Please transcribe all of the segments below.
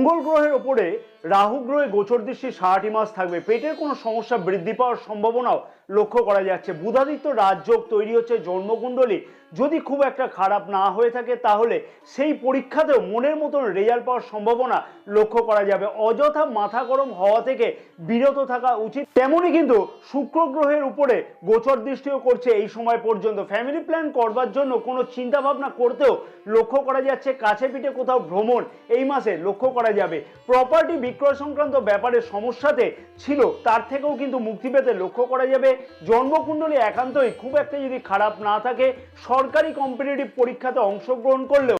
মঙ্গল গ্রহের ওপরে রাহু গ্রহে গোচর দৃষ্টি ৬০টি মাস থাকবে। পেটের কোনো সমস্যা বৃদ্ধি পাওয়ার সম্ভাবনাও লক্ষ্য করা যাচ্ছে। বুধাদিত্য রাজযোগ তৈরি হচ্ছে জন্মকুণ্ডলী যদি খুব একটা খারাপ না হয়ে থাকে তাহলে সেই পরীক্ষাতেও মনের মতন রেজাল্ট পাওয়ার সম্ভাবনা লক্ষ্য করা যাবে। অযথা মাথা গরম হওয়া থেকে বিরত থাকা উচিত। তেমনই কিন্তু শুক্র গ্রহের উপরে গোচর দৃষ্টিও করছে এই সময় পর্যন্ত। ফ্যামিলি প্ল্যান করবার জন্য কোনো চিন্তা ভাবনা করতেও লক্ষ্য করা যাচ্ছে। কাছে পিঠে কোথাও ভ্রমণ এই মাসে লক্ষ্য করা যাবে। প্রপার্টি বিক্রয় সংক্রান্ত ব্যাপারে সমস্যাতে ছিল তার থেকেও কিন্তু মুক্তি পেতে লক্ষ্য করা যাবে। জন্মকুণ্ডলী একান্তই খুব একটা যদি খারাপ না থাকে, সরকারি কম্পিটিটিভ পরীক্ষাতে অংশগ্রহণ করলেও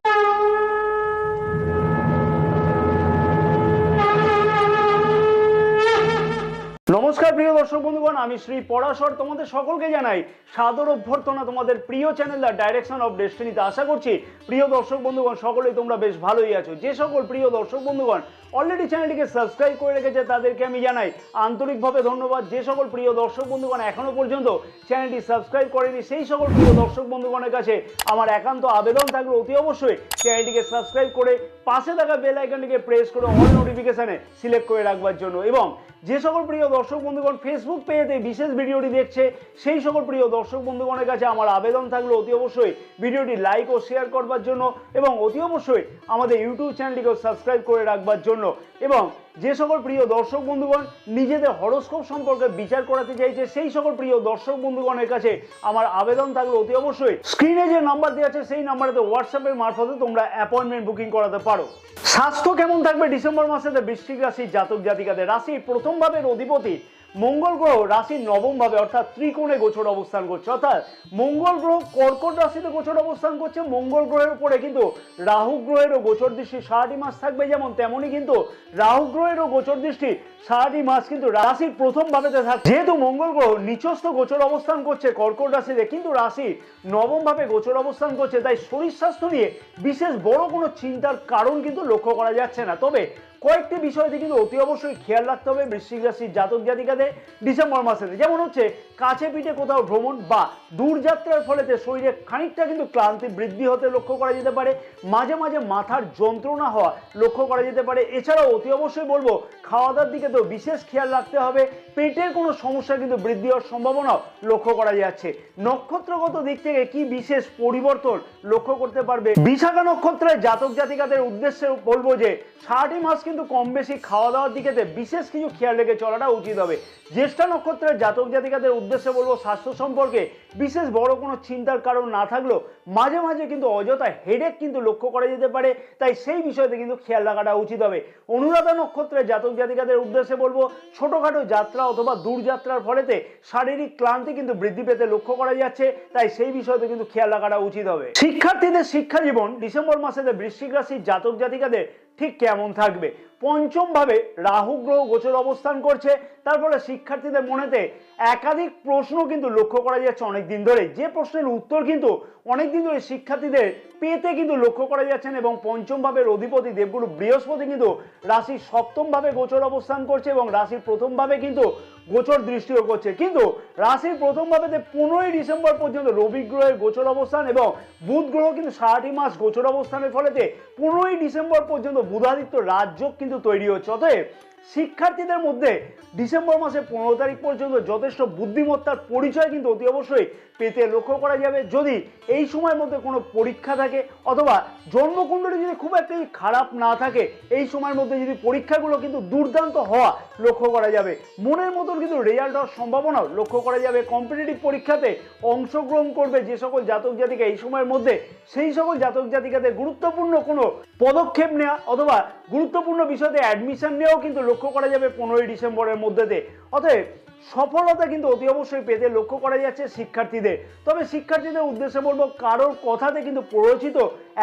নমস্কার প্রিয় দর্শক বন্ধুগণ, আমি শ্রী পরাশর তোমাদের সকলকে জানাই সাদর অভ্যর্থনা তোমাদের প্রিয় চ্যানেল দ্য ডাইরেকশন অফ ডেস্টিনিতে। আশা করছি প্রিয় দর্শক বন্ধুগণ সকলেই তোমরা বেশ ভালোই আছো। যে সকল প্রিয় দর্শক বন্ধুগণ অলরেডি চ্যানেলটিকে সাবস্ক্রাইব করে রেখেছে তাদেরকে আমি জানাই আন্তরিকভাবে ধন্যবাদ। যে সকল প্রিয় দর্শক বন্ধুগণ এখনো পর্যন্ত চ্যানেলটি সাবস্ক্রাইব করেনি সেই সকল প্রিয় দর্শক বন্ধুগণের কাছে আমার একান্ত আবেদন থাকবে অতি অবশ্যই চ্যানেলটিকে সাবস্ক্রাইব করে পাশে থাকা বেল আইকনটিকে প্রেস করে অল নোটিফিকেশনে সিলেক্ট করে রাখবার জন্য। এবং যে সকল প্রিয় দর্শক বন্ধুগণ ফেসবুক পেজে বিশেষ ভিডিওটি দেখছে সেই সকল প্রিয় দর্শক বন্ধুগণের কাছে আমার আবেদন থাকলো অতি অবশ্যই ভিডিওটি লাইক ও শেয়ার করবার জন্য এবং অতি অবশ্যই আমাদের ইউটিউব চ্যানেলটিকেও সাবস্ক্রাইব করে রাখবার জন্য। এবং যে সকল প্রিয় দর্শক বন্ধুগণ নিজেদের হরোস্কোপ সম্পর্কে বিচার করাতে চাইছে সেই সকল প্রিয় দর্শক বন্ধুগণের কাছে আমার আবেদন থাকলো অতি অবশ্যই স্ক্রিনে যে নাম্বার দেওয়া আছে সেই নাম্বারেতে হোয়াটসঅ্যাপের মারফতে তোমরা অ্যাপয়েন্টমেন্ট বুকিং করাতে পারো। স্বাস্থ্য কেমন থাকবে ডিসেম্বর মাসেতে বৃশ্চিক রাশির জাতক জাতিকাদের? রাশির প্রথম ভাবের অধিপতি মঙ্গল গ্রহ রাশির নবম ভাবে অর্থাৎ ত্রিকোণে গোচর অবস্থান করছে। অর্থাৎ মঙ্গল গ্রহ কর্কট রাশিতে গোচর অবস্থান করছে। মঙ্গল গ্রহের উপরে কিন্তু রাহু গ্রহেরও গোচর দৃষ্টি ৬০টি মাস থাকবে, যেমন তেমনই কিন্তু রাহু গ্রহেরও গোচর দৃষ্টি ৬০টি মাস কিন্তু রাশির প্রথম ভাবেতে থাকছে। যেহেতু মঙ্গল গ্রহ নিচস্থ গোচর অবস্থান করছে কর্কট রাশিতে, কিন্তু রাশির নবম ভাবে গোচর অবস্থান করছে, তাই শরীর স্বাস্থ্য নিয়ে বিশেষ বড় কোনো চিন্তার কারণ কিন্তু লক্ষ্য করা যাচ্ছে না। তবে কয়েকটি বিষয়তে কিন্তু অতি অবশ্যই খেয়াল রাখতে হবে বৃশ্চিক রাশির জাতক জাতিকাদের ডিসেম্বর মাসেতে। যেমন হচ্ছে কাছে পিঠে কোথাও ভ্রমণ বা দূরযাত্রার ফলেতে শরীরে খানিকটা কিন্তু ক্লান্তি বৃদ্ধি হতে লক্ষ্য করা যেতে পারে। মাঝে মাঝে মাথার যন্ত্রণা হওয়া লক্ষ্য করা যেতে পারে। এছাড়াও অতি অবশ্যই বলবো খাওয়া দাওয়ার দিকে তো বিশেষ খেয়াল রাখতে হবে। পেটের কোনো সমস্যা কিন্তু বৃদ্ধি হওয়ার সম্ভাবনাও লক্ষ্য করা যাচ্ছে। নক্ষত্রগত দিক থেকে কি বিশেষ পরিবর্তন লক্ষ্য করতে পারবে? বিশাখা নক্ষত্রের জাতক জাতিকাদের উদ্দেশ্যে বলবো যে ৬০টি মাস কিন্তু কম বেশি খাওয়া দাওয়ার দিকেতে বিশেষ কিছু খেয়াল রেখে চলাটা উচিত হবে। জ্যেষ্ঠা নক্ষত্রের জাতক জাতিকাদের উদ্দেশ্যে বলবো স্বাস্থ্য সম্পর্কে বিশেষ বড় কোনো চিন্তার কারণ না থাকলেও মাঝে মাঝে কিন্তু অযথা হেডেক কিন্তু লক্ষ্য করা যেতে পারে, তাই সেই বিষয়তে কিন্তু খেয়াল রাখাটা উচিত হবে। অনুরাধা নক্ষত্রের জাতক জাতিকাদের উদ্দেশ্যে বলবো ছোটখাটো যাত্রা অথবা দূরযাত্রার ফলেতে শারীরিক ক্লান্তি কিন্তু বৃদ্ধি পেতে লক্ষ্য করা যাচ্ছে, তাই সেই বিষয়তে কিন্তু খেয়াল রাখাটা উচিত হবে। শিক্ষার্থীদের শিক্ষা জীবন ডিসেম্বর মাসেতে বৃশ্চিক রাশির জাতক জাতিকাদের ঠিক কেমন থাকবে? পঞ্চম ভাবে রাহু গ্রহ গোচর অবস্থান করছে, তারপরে শিক্ষার্থীদের মনেতে একাধিক প্রশ্ন কিন্তু লক্ষ্য করা যাচ্ছে অনেকদিন ধরে, যে প্রশ্নের উত্তর কিন্তু অনেকদিন ধরে শিক্ষার্থীদের পেতে কিন্তু লক্ষ্য করা যাচ্ছেন। এবং পঞ্চম ভাবের অধিপতি দেবগুরু বৃহস্পতি কিন্তু রাশির সপ্তম ভাবে গোচর অবস্থান করছে এবং রাশির প্রথম ভাবে কিন্তু গোচর দৃষ্টিও করছে। কিন্তু রাশির প্রথম ভাবেতে 15ই ডিসেম্বর পর্যন্ত রবি গ্রহের গোচর অবস্থান এবং বুধ গ্রহ কিন্তু ৬০টি মাস গোচর অবস্থানের ফলেতে 15ই ডিসেম্বর পর্যন্ত বুধাদিত্য রাজযোগ কিন্তু তৈরি হচ্ছে। অতএব শিক্ষার্থীদের মধ্যে ডিসেম্বর মাসে 15 তারিখ পর্যন্ত যথেষ্ট বুদ্ধিমত্তার পরিচয় কিন্তু অতি অবশ্যই পেতে লক্ষ্য করা যাবে। যদি এই সময়ের মধ্যে কোনো পরীক্ষা থাকে অথবা জন্মকুণ্ডলী যদি খুব একটা খারাপ না থাকে, এই সময়ের মধ্যে যদি পরীক্ষাগুলো কিন্তু দুর্দান্ত হওয়া লক্ষ্য করা যাবে। মনের মতন কিন্তু রেজাল্ট হওয়ার সম্ভাবনাও লক্ষ্য করা যাবে। কম্পিটিটিভ পরীক্ষাতে অংশগ্রহণ করবে যে সকল জাতক জাতিকা এই সময়ের মধ্যে, সেই সকল জাতক জাতিকাদের গুরুত্বপূর্ণ কোনো পদক্ষেপ নেওয়া অথবা গুরুত্বপূর্ণ বিষয়তে অ্যাডমিশন নেওয়াও কিন্তু লক্ষ্য করা যাবে 15ই ডিসেম্বরের মধ্যেতে। অতএব সফলতা কিন্তু অতি অবশ্যই পেতে লক্ষ্য করা যাচ্ছে শিক্ষার্থীদের। তবে শিক্ষার্থীদের উদ্দেশ্যে বলবো কারোর কথাতে কিন্তু প্ররোচিত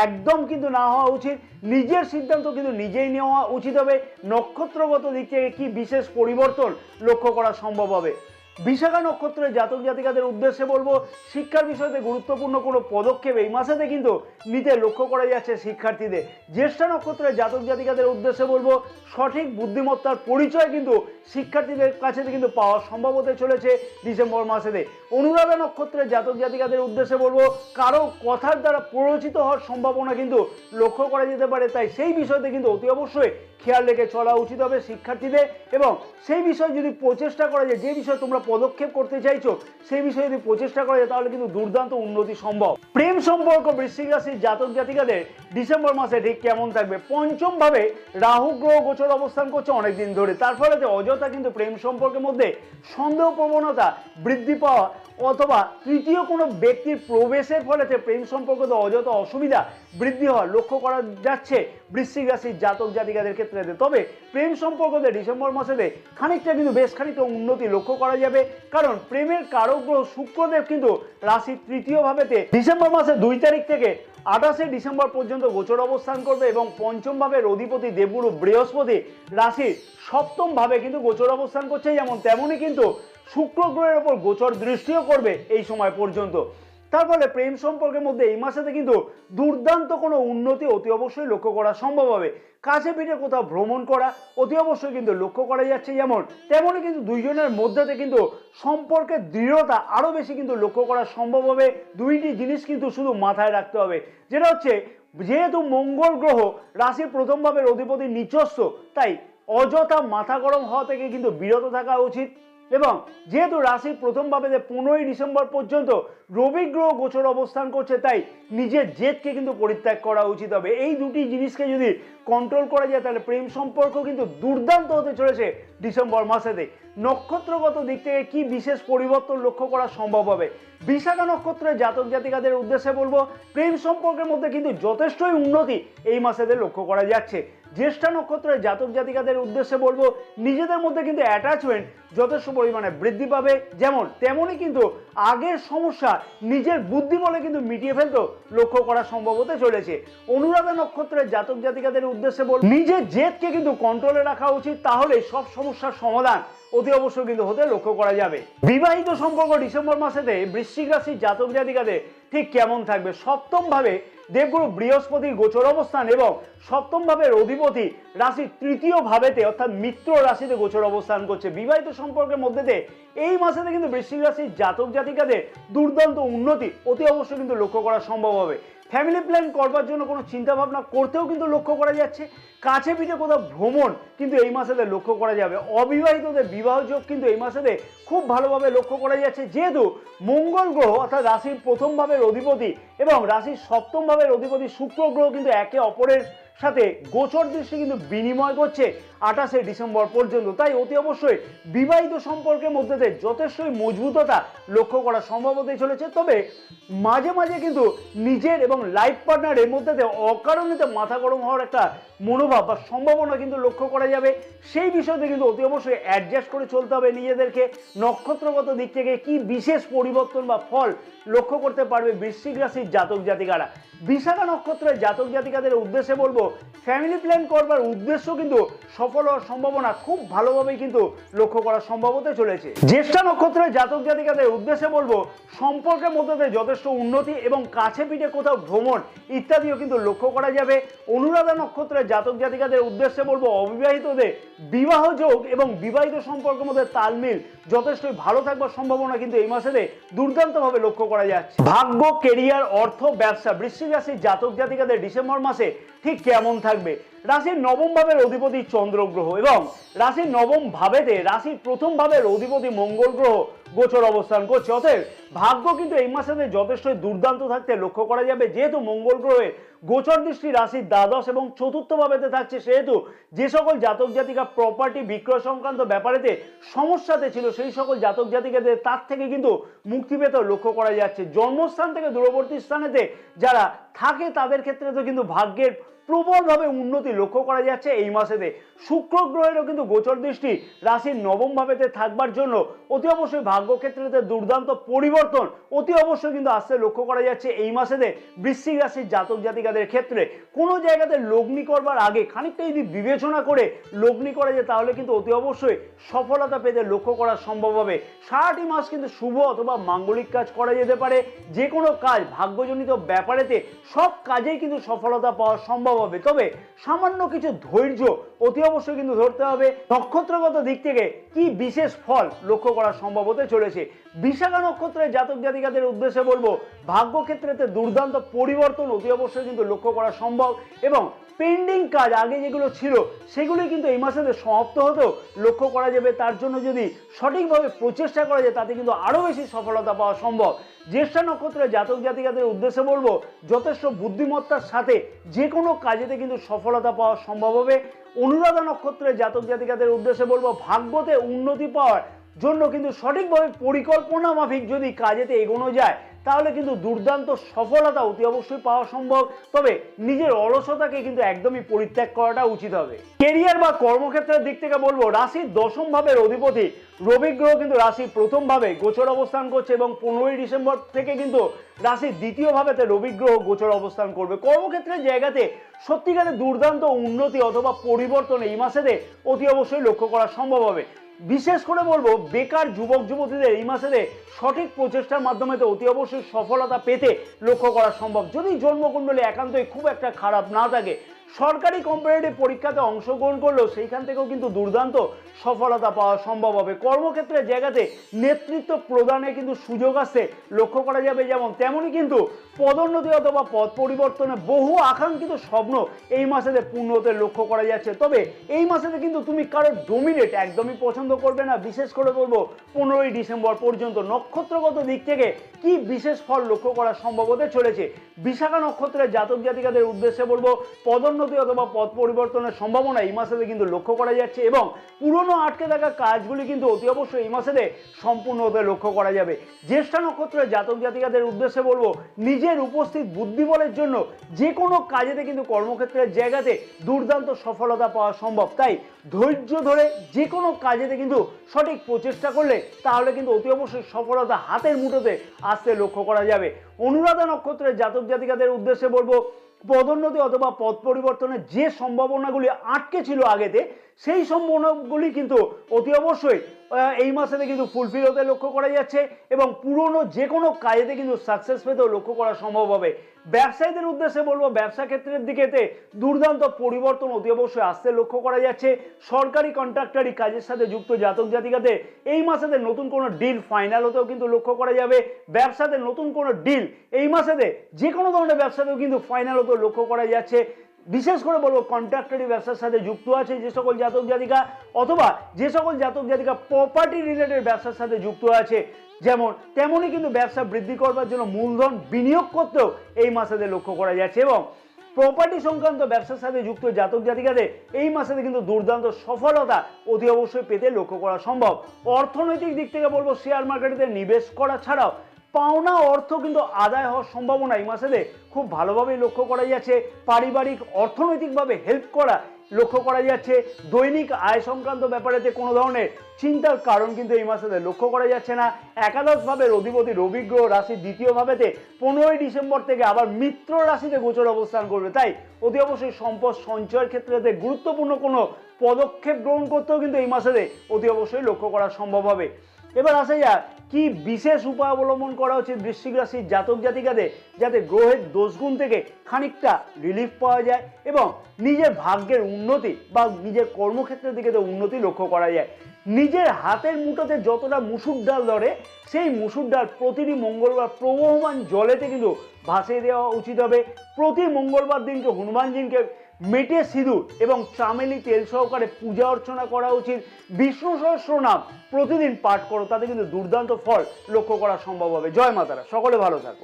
একদম কিন্তু না হওয়া উচিত। নিজের সিদ্ধান্ত কিন্তু নিজেই নেওয়া উচিত হবে। নক্ষত্রগত দিক থেকে কি বিশেষ পরিবর্তন লক্ষ্য করা সম্ভব হবে? বিশাখা নক্ষত্রের জাতক জাতিকাদের উদ্দেশ্যে বলবো শিক্ষার বিষয়তে গুরুত্বপূর্ণ কোনো পদক্ষেপ এই মাসেতে কিন্তু নিতে লক্ষ্য করা যাচ্ছে শিক্ষার্থীদের। জ্যেষ্ঠা নক্ষত্রের জাতক জাতিকাদের উদ্দেশ্যে বলবো সঠিক বুদ্ধিমত্তার পরিচয় কিন্তু শিক্ষার্থীদের কাছে কিন্তু পাওয়া সম্ভব হতে চলেছে ডিসেম্বর মাসেতে। অনুরাধা নক্ষত্রের জাতক জাতিকাদের উদ্দেশ্যে বলবো কারো কথার দ্বারা প্ররোচিত হওয়ার সম্ভাবনা কিন্তু লক্ষ্য করা যেতে পারে, তাই সেই বিষয়তে কিন্তু অতি অবশ্যই খেয়াল রেখে চলা উচিত হবে শিক্ষার্থীদের। এবং সেই বিষয়ে যদি প্রচেষ্টা করা যায়, যে বিষয়ে তোমরা পদক্ষেপ করতে চাইছো সেই বিষয়ে যদি প্রচেষ্টা করা যায় তাহলে কিন্তু দুর্দান্ত উন্নতি সম্ভব। প্রেম সম্পর্ক বৃশ্চিক রাশির জাতক জাতিকাদের ডিসেম্বর মাসে ঠিক কেমন থাকবে? পঞ্চম ভাবে রাহু গ্রহ গোচর অবস্থান করছে অনেকদিন ধরে, তার ফলে অযথা কিন্তু প্রেম সম্পর্কের মধ্যে সন্দেহ প্রবণতা বৃদ্ধি পাওয়া অথবা তৃতীয় কোনো ব্যক্তির প্রবেশের ফলে প্রেম সম্পর্কে অযথা অসুবিধা বৃদ্ধি হওয়া লক্ষ্য করা যাচ্ছে বৃশ্চিক রাশির জাতক জাতিকাদের ক্ষেত্রে। তবে প্রেম সম্পর্কতে ডিসেম্বর মাসেতে খানিকটা কিন্তু বেশ খানিকটা উন্নতি লক্ষ্য করা যাবে, কারণ প্রেমের কারক গ্রহ শুক্রদেব কিন্তু রাশির তৃতীয় ভাবেতে ডিসেম্বর মাসের 2 তারিখ থেকে 28শে ডিসেম্বর পর্যন্ত গোচর অবস্থান করবে এবং পঞ্চম ভাবের অধিপতি দেবগুরু বৃহস্পতি রাশির সপ্তম ভাবে কিন্তু গোচর অবস্থান করছে, যেমন তেমনই কিন্তু শুক্র গ্রহের ওপর গোচর দৃষ্টিও করবে এই সময় পর্যন্ত। তার ফলে প্রেম সম্পর্কের মধ্যে এই মাসেতে কিন্তু দুর্দান্ত কোনো উন্নতি অতি অবশ্যই লক্ষ্য করা সম্ভব হবে। কাছে পিঠে কোথাও ভ্রমণ করা অতি অবশ্যই কিন্তু লক্ষ্য করা যাচ্ছে, যেমন তেমনই কিন্তু দুইজনের মধ্যে কিন্তু সম্পর্কের দৃঢ়তা আরো বেশি কিন্তু লক্ষ্য করা সম্ভব হবে। দুইটি জিনিস কিন্তু শুধু মাথায় রাখতে হবে, যেটা হচ্ছে যেহেতু মঙ্গল গ্রহ রাশির প্রথম ভাবের অধিপতি নিচস্থ, তাই অযথা মাথা গরম হওয়া থেকে কিন্তু বিরত থাকা উচিত। এবং যেহেতু রাশির প্রথম ভাবে 15ই ডিসেম্বর পর্যন্ত রবি গ্রহ গোচর অবস্থান করছে, তাই নিজের জেদকে কিন্তু পরিত্যাগ করা উচিত হবে। এই দুটি জিনিসকে যদি কন্ট্রোল করা যায় তাহলে প্রেম সম্পর্ক কিন্তু দুর্দান্ত হতে চলেছে ডিসেম্বর মাসেতে। নক্ষত্রগত দিক থেকে কি বিশেষ পরিবর্তন লক্ষ্য করা সম্ভব হবে? বিশাখা নক্ষত্রের জাতক জাতিকাদের উদ্দেশ্যে বলবো প্রেম সম্পর্কের মধ্যে কিন্তু যথেষ্টই উন্নতি এই মাসেতে লক্ষ্য করা যাচ্ছে। জ্যেষ্ঠা নক্ষত্রের জাতক জাতিকাদের উদ্দেশ্যে বলবো নিজেদের মধ্যে কিন্তু অ্যাটাচমেন্ট যথেষ্ট পরিমাণে বৃদ্ধি পাবে, যেমন তেমনই কিন্তু আগের সমস্যা নিজের বুদ্ধি বলে কিন্তু মিটিয়ে ফেলতে লক্ষ্য করা সম্ভব হতে চলেছে। অনুরাধা নক্ষত্রের জাতক জাতিকাদের উদ্দেশ্যে বলবো নিজের জেদকে কিন্তু কন্ট্রোলে রাখা উচিত, তাহলে সব সমস্যার সমাধান অতি অবশ্যই কিন্তু হতে লক্ষ্য করা যাবে। বিবাহিত সম্পর্ক ডিসেম্বর মাসেতে বৃশ্চিক রাশির জাতক জাতিকাদের ঠিক কেমন থাকবে? সপ্তম ভাবে দেবগুরু বৃহস্পতির গোচর অবস্থান এবং সপ্তম ভাবের অধিপতি রাশির তৃতীয় ভাবেতে অর্থাৎ মিত্র রাশিতে গোচর অবস্থান করছে। বিবাহিত সম্পর্কের মধ্যে এই মাসেতে কিন্তু বৃশ্চিক রাশির জাতক জাতিকাদের দুর্দান্ত উন্নতি অতি অবশ্যই কিন্তু লক্ষ্য করা সম্ভব হবে। ফ্যামিলি প্ল্যান করবার জন্য কোনো চিন্তা ভাবনা করতেও কিন্তু লক্ষ্য করা যাচ্ছে। কাছে পিঠে কোথাও ভ্রমণ কিন্তু এই মাসেতে লক্ষ্য করা যাবে। অবিবাহিতদের বিবাহ যোগ কিন্তু এই মাসেতে খুব ভালোভাবে লক্ষ্য করা যাচ্ছে, যেহেতু মঙ্গল গ্রহ অর্থাৎ রাশির প্রথম ভাবের অধিপতি এবং রাশির সপ্তম ভাবের অধিপতি শুক্র গ্রহ কিন্তু একে অপরের সাথে গোচর দৃষ্টি কিন্তু বিনিময় করছে 28শে ডিসেম্বর পর্যন্ত। তাই অতি অবশ্যই বিবাহিত সম্পর্কের মধ্যে যথেষ্টই মজবুততা লক্ষ্য করা সম্ভব হতে চলেছে। তবে মাঝে মাঝে কিন্তু নিজের এবং লাইফ পার্টনারের মধ্যে অকারণে মাথা গরম হওয়ার একটা মনোভাব বা সম্ভাবনা কিন্তু লক্ষ্য করা যাবে। সেই বিষয়তে কিন্তু অতি অবশ্যই অ্যাডজাস্ট করে চলতে হবে নিজেদেরকে। নক্ষত্রগত দিক থেকে কি বিশেষ পরিবর্তন বা ফল লক্ষ্য করতে পারবে বৃশ্চিক রাশির জাতক জাতিকারা? বিশাখা নক্ষত্রের জাতক জাতিকাদের উদ্দেশ্যে বলবো ফ্যামিলি প্ল্যান করবার উদ্দেশ্য কিন্তু সফল হওয়ার সম্ভাবনা খুব ভালোভাবেই কিন্তু লক্ষ্য করা সম্ভব হতে চলেছে। জ্যেষ্ঠা নক্ষত্রের জাতক জাতিকাদের উদ্দেশ্যে বলবো সম্পর্কের মধ্যে যথেষ্ট উন্নতি এবং কাছে পিঠে কোথাও ভ্রমণ ইত্যাদিও কিন্তু লক্ষ্য করা যাবে। অনুরাধা নক্ষত্রের জাতক জাতিকাদের উদ্দেশ্যে বলবো অবিবাহিতদের বিবাহ যোগ এবং বিবাহিত সম্পর্কের মধ্যে তালমিল যথেষ্টই ভালো থাকবার সম্ভাবনা কিন্তু এই মাসেতে দুর্দান্তভাবে লক্ষ্য করা যাচ্ছে। ভাগ্য, কেরিয়ার, অর্থ, ব্যবসা বৃশ্চিক রাশির জাতক জাতিকাদের ডিসেম্বর মাসে ঠিক কেমন থাকবে? রাশির নবম ভাবের অধিপতি চন্দ্র গ্রহ এবং রাশির নবম ভাবেতে রাশির প্রথম ভাবের অধিপতি মঙ্গল গ্রহ গোচর অবস্থান করছে। অতএব ভাগ্য কিন্তু এই মাসেতে যথেষ্ট দুর্দান্ত থাকতে লক্ষ্য করা যাবে, যেহেতু মঙ্গল গ্রহের গোচর দৃষ্টি রাশির দ্বাদশ এবং চতুর্থ ভাবেতে থাকছে, সেহেতু যে সকল জাতক জাতিকা প্রপার্টি বিক্রয় সংক্রান্ত ব্যাপারেতে সমস্যাতে ছিল সেই সকল জাতক জাতিকাদের তার থেকে কিন্তু মুক্তি পেতে লক্ষ্য করা যাচ্ছে। জন্মস্থান থেকে দূরবর্তী স্থানেতে যারা থাকে তাদের ক্ষেত্রে তো কিন্তু ভাগ্যের প্রবলভাবে উন্নতি লক্ষ্য করা যাচ্ছে এই মাসেতে। শুক্র গ্রহেরও কিন্তু গোচর দৃষ্টি রাশির নবম ভাবেতে থাকবার জন্য অতি অবশ্যই ভাগ্যক্ষেত্রেতে দুর্দান্ত পরিবর্তন অতি অবশ্যই কিন্তু আসতে লক্ষ্য করা যাচ্ছে এই মাসেতে বৃশ্চিক রাশির জাতক জাতিকাদের ক্ষেত্রে। কোনো জায়গাতে লগ্নি করবার আগে খানিকটা যদি বিবেচনা করে লগ্নি করা যায় তাহলে কিন্তু অতি অবশ্যই সফলতা পেতে লক্ষ্য করা সম্ভব হবে। সারাটি মাস কিন্তু শুভ অথবা মাঙ্গলিক কাজ করা যেতে পারে। যে কোনো কাজ ভাগ্যজনিত ব্যাপারেতে সব কাজেই কিন্তু সফলতা পাওয়া সম্ভব হবে, তবে সামান্য কিছু ধৈর্য অতি অবশ্যই কিন্তু ধরতে হবে। নক্ষত্রগত দিক থেকে কি বিশেষ ফল লক্ষ্য করা সম্ভব হতে চলেছে। বিশাখা নক্ষত্রের জাতক জাতিকাদের উদ্দেশ্যে বলবো ভাগ্যক্ষেত্রেতে দুর্দান্ত পরিবর্তন অতি অবশ্যই কিন্তু লক্ষ্য করা সম্ভব এবং পেন্ডিং কাজ আগে যেগুলো ছিল সেগুলি কিন্তু এই মাসেতে সমাপ্ত হতেও লক্ষ্য করা যাবে। তার জন্য যদি সঠিকভাবে প্রচেষ্টা করা যায় তাতে কিন্তু আরও বেশি সফলতা পাওয়া সম্ভব। জ্যেষ্ঠা নক্ষত্রের জাতক জাতিকাদের উদ্দেশ্যে বলবো যথেষ্ট বুদ্ধিমত্তার সাথে যে কোনো কাজেতে কিন্তু সফলতা পাওয়া সম্ভব হবে। অনুরাধা নক্ষত্রের জাতক জাতিকাদের উদ্দেশ্যে বলবো ভাগ্যতে উন্নতি পাওয়ার জন্য কিন্তু সঠিকভাবে পরিকল্পনা মাফিক যদি কাজেতে এগোনো যায় তাহলে কিন্তু দুর্দান্ত সফলতা অতি অবশ্যই পাওয়া সম্ভব, তবে নিজের অলসতাকে কিন্তু একদমই পরিত্যাগ করাটা উচিত হবে। কেরিয়ার বা কর্মক্ষেত্রের দিক থেকে বলবো রাশির দশম ভাবের অধিপতি রবি গ্রহ কিন্তু রাশির প্রথম ভাবে গোচর অবস্থান করছে এবং 15ই ডিসেম্বর থেকে কিন্তু রাশির দ্বিতীয় ভাবেতে রবি গ্রহ গোচর অবস্থান করবে। কর্মক্ষেত্রের জায়গাতে সত্যিকারের দুর্দান্ত উন্নতি অথবা পরিবর্তন এই মাসেতে অতি অবশ্যই লক্ষ্য করা সম্ভব হবে। বিশেষ করে বলবো বেকার যুবক যুবতীদের এই মাসেতে সঠিক প্রচেষ্টার মাধ্যমে তো অতি অবশ্যই সফলতা পেতে লক্ষ্য করা সম্ভব। যদি জন্মকুণ্ডলী একান্তই খুব একটা খারাপ না থাকে, সরকারি কম্পারেটিভ পরীক্ষাতে অংশগ্রহণ করলেও সেইখান থেকেও কিন্তু দুর্দান্ত সফলতা পাওয়া সম্ভব হবে। কর্মক্ষেত্রের জায়গাতে নেতৃত্ব প্রদানে কিন্তু সুযোগ আসতে লক্ষ্য করা যাবে, যেমন তেমনই কিন্তু পদোন্নতি অথবা পদ পরিবর্তনে বহু আকাঙ্ক্ষিত স্বপ্ন এই মাসেতে পূর্ণ হতে লক্ষ্য করা যাচ্ছে। তবে এই মাসেতে কিন্তু তুমি কারো ডোমিনেট একদমই পছন্দ করবে না। বিশেষ করে বলবো 15ই ডিসেম্বর পর্যন্ত নক্ষত্রগত দিক থেকে কি বিশেষ ফল লক্ষ্য করা সম্ভব হতে চলেছে। বিশাখা নক্ষত্রের জাতক জাতিকাদের উদ্দেশ্যে বলবো পদোন্নতি অথবা পদ পরিবর্তনের সম্ভাবনা এই মাসেতে কিন্তু লক্ষ্য করা যাচ্ছে এবং পুরনো আটকে থাকা কাজগুলি কিন্তু অতি অবশ্যই এই মাসেতে সম্পূর্ণ হতে লক্ষ্য করা যাবে। জ্যেষ্ঠা নক্ষত্রের জাতক জাতিকাদের উদ্দেশ্যে বলবো নিজের উপস্থিত বুদ্ধিবলের জন্য যে কোনো কাজেতে কিন্তু কর্মক্ষেত্রের জায়গাতে দুর্দান্ত সফলতা পাওয়া সম্ভব। তাই ধৈর্য ধরে যে কোনো কাজেতে কিন্তু সঠিক প্রচেষ্টা করলে তাহলে কিন্তু অতি অবশ্যই সফলতা হাতের মুঠোতে আসতে লক্ষ্য করা যাবে। অনুরাধা নক্ষত্রের জাতক জাতিকাদের উদ্দেশ্যে বলবো পদোন্নতি অথবা পদ পরিবর্তনের যে সম্ভাবনাগুলি আটকে ছিল আগেতে সেই সম্ভাবনাগুলি কিন্তু অতি অবশ্যই এই মাসেতে কিন্তু ফুলফিল হতে লক্ষ্য করা যাচ্ছে এবং পুরনো যে কোনো কাজেতে কিন্তু সাকসেস পেতেও লক্ষ্য করা সম্ভব হবে। ব্যবসায়ীদের উদ্দেশ্যে বলবো ব্যবসা ক্ষেত্রের দিকেতে দুর্দান্ত পরিবর্তন অতি অবশ্যই আসতে লক্ষ্য করা যাচ্ছে। সরকারি কন্ট্রাক্টরি কাজের সাথে যুক্ত জাতক জাতিকাদের এই মাসেতে নতুন কোনো ডিল ফাইনাল হতেও কিন্তু লক্ষ্য করা যাবে। ব্যবসাতে নতুন কোনো ডিল এই মাসেতে যে কোনো ধরনের ব্যবসাতেও কিন্তু ফাইনাল হতেও লক্ষ্য করা যাচ্ছে। বিশেষ করে বলবো কন্ট্রাক্টরি ব্যবসার সাথে যুক্ত আছে যে সকল জাতক জাতিকা অথবা যে সকল জাতক জাতিকা প্রপার্টি রিলেটেড ব্যবসার সাথে যুক্ত আছে যেমন তেমনই কিন্তু ব্যবসা বৃদ্ধি করবার জন্য মূলধন বিনিয়োগ করতেও এই মাসেতে লক্ষ্য করা যাচ্ছে এবং প্রপার্টি সংক্রান্ত ব্যবসার সাথে যুক্ত জাতক জাতিকাদের এই মাসেতে কিন্তু দুর্দান্ত সফলতা অতি অবশ্যই পেতে লক্ষ্য করা সম্ভব। অর্থনৈতিক দিক থেকে বলবো শেয়ার মার্কেটে নিবেশ করা ছাড়াও পাওনা অর্থ কিন্তু আদায় হওয়ার সম্ভাবনা এই মাসেতে খুব ভালোভাবেই লক্ষ্য করা যাচ্ছে। পারিবারিক অর্থনৈতিকভাবে হেল্প করা লক্ষ্য করা যাচ্ছে। দৈনিক আয় সংক্রান্ত ব্যাপারেতে কোনো ধরনের চিন্তার কারণ কিন্তু এই মাসেতে লক্ষ্য করা যাচ্ছে না। একাদশ ভাবের অধিপতি রবি গ্রহ রাশির দ্বিতীয় ভাবেতে 15ই ডিসেম্বর থেকে আবার মিত্র রাশিতে গোচর অবস্থান করবে। তাই অতি অবশ্যই সম্পদ সঞ্চয়ের ক্ষেত্রে গুরুত্বপূর্ণ কোনো পদক্ষেপ গ্রহণ করতেও কিন্তু এই মাসেতে অতি অবশ্যই লক্ষ্য করা সম্ভব হবে। এবার আসা যাক কি বিশেষ উপায় অবলম্বন করা উচিত বৃশ্চিক রাশির জাতক জাতিকাদের যাতে গ্রহের দোষগুণ থেকে খানিকটা রিলিফ পাওয়া যায় এবং নিজের ভাগ্যের উন্নতি বা নিজের কর্মক্ষেত্রের দিকে উন্নতি লক্ষ্য করা যায়। নিজের হাতের মুঠোতে যতটা মুসুর ডাল ধরে সেই মুসুর ডাল প্রতিটি মঙ্গলবার প্রবহমান জলেতে কিন্তু ভাসিয়ে দেওয়া উচিত হবে। প্রতি মঙ্গলবার দিনকে হনুমানজিকে মেটে সিঁদুর এবং চামেলি তেল সহকারে পূজা অর্চনা করা উচিত। বিষ্ণু সহস্রনাম প্রতিদিন পাঠ করো, তাতে কিন্তু দুর্দান্ত ফল লক্ষ্য করা সম্ভব হবে। জয় মাতারা, সকলে ভালো থাকো।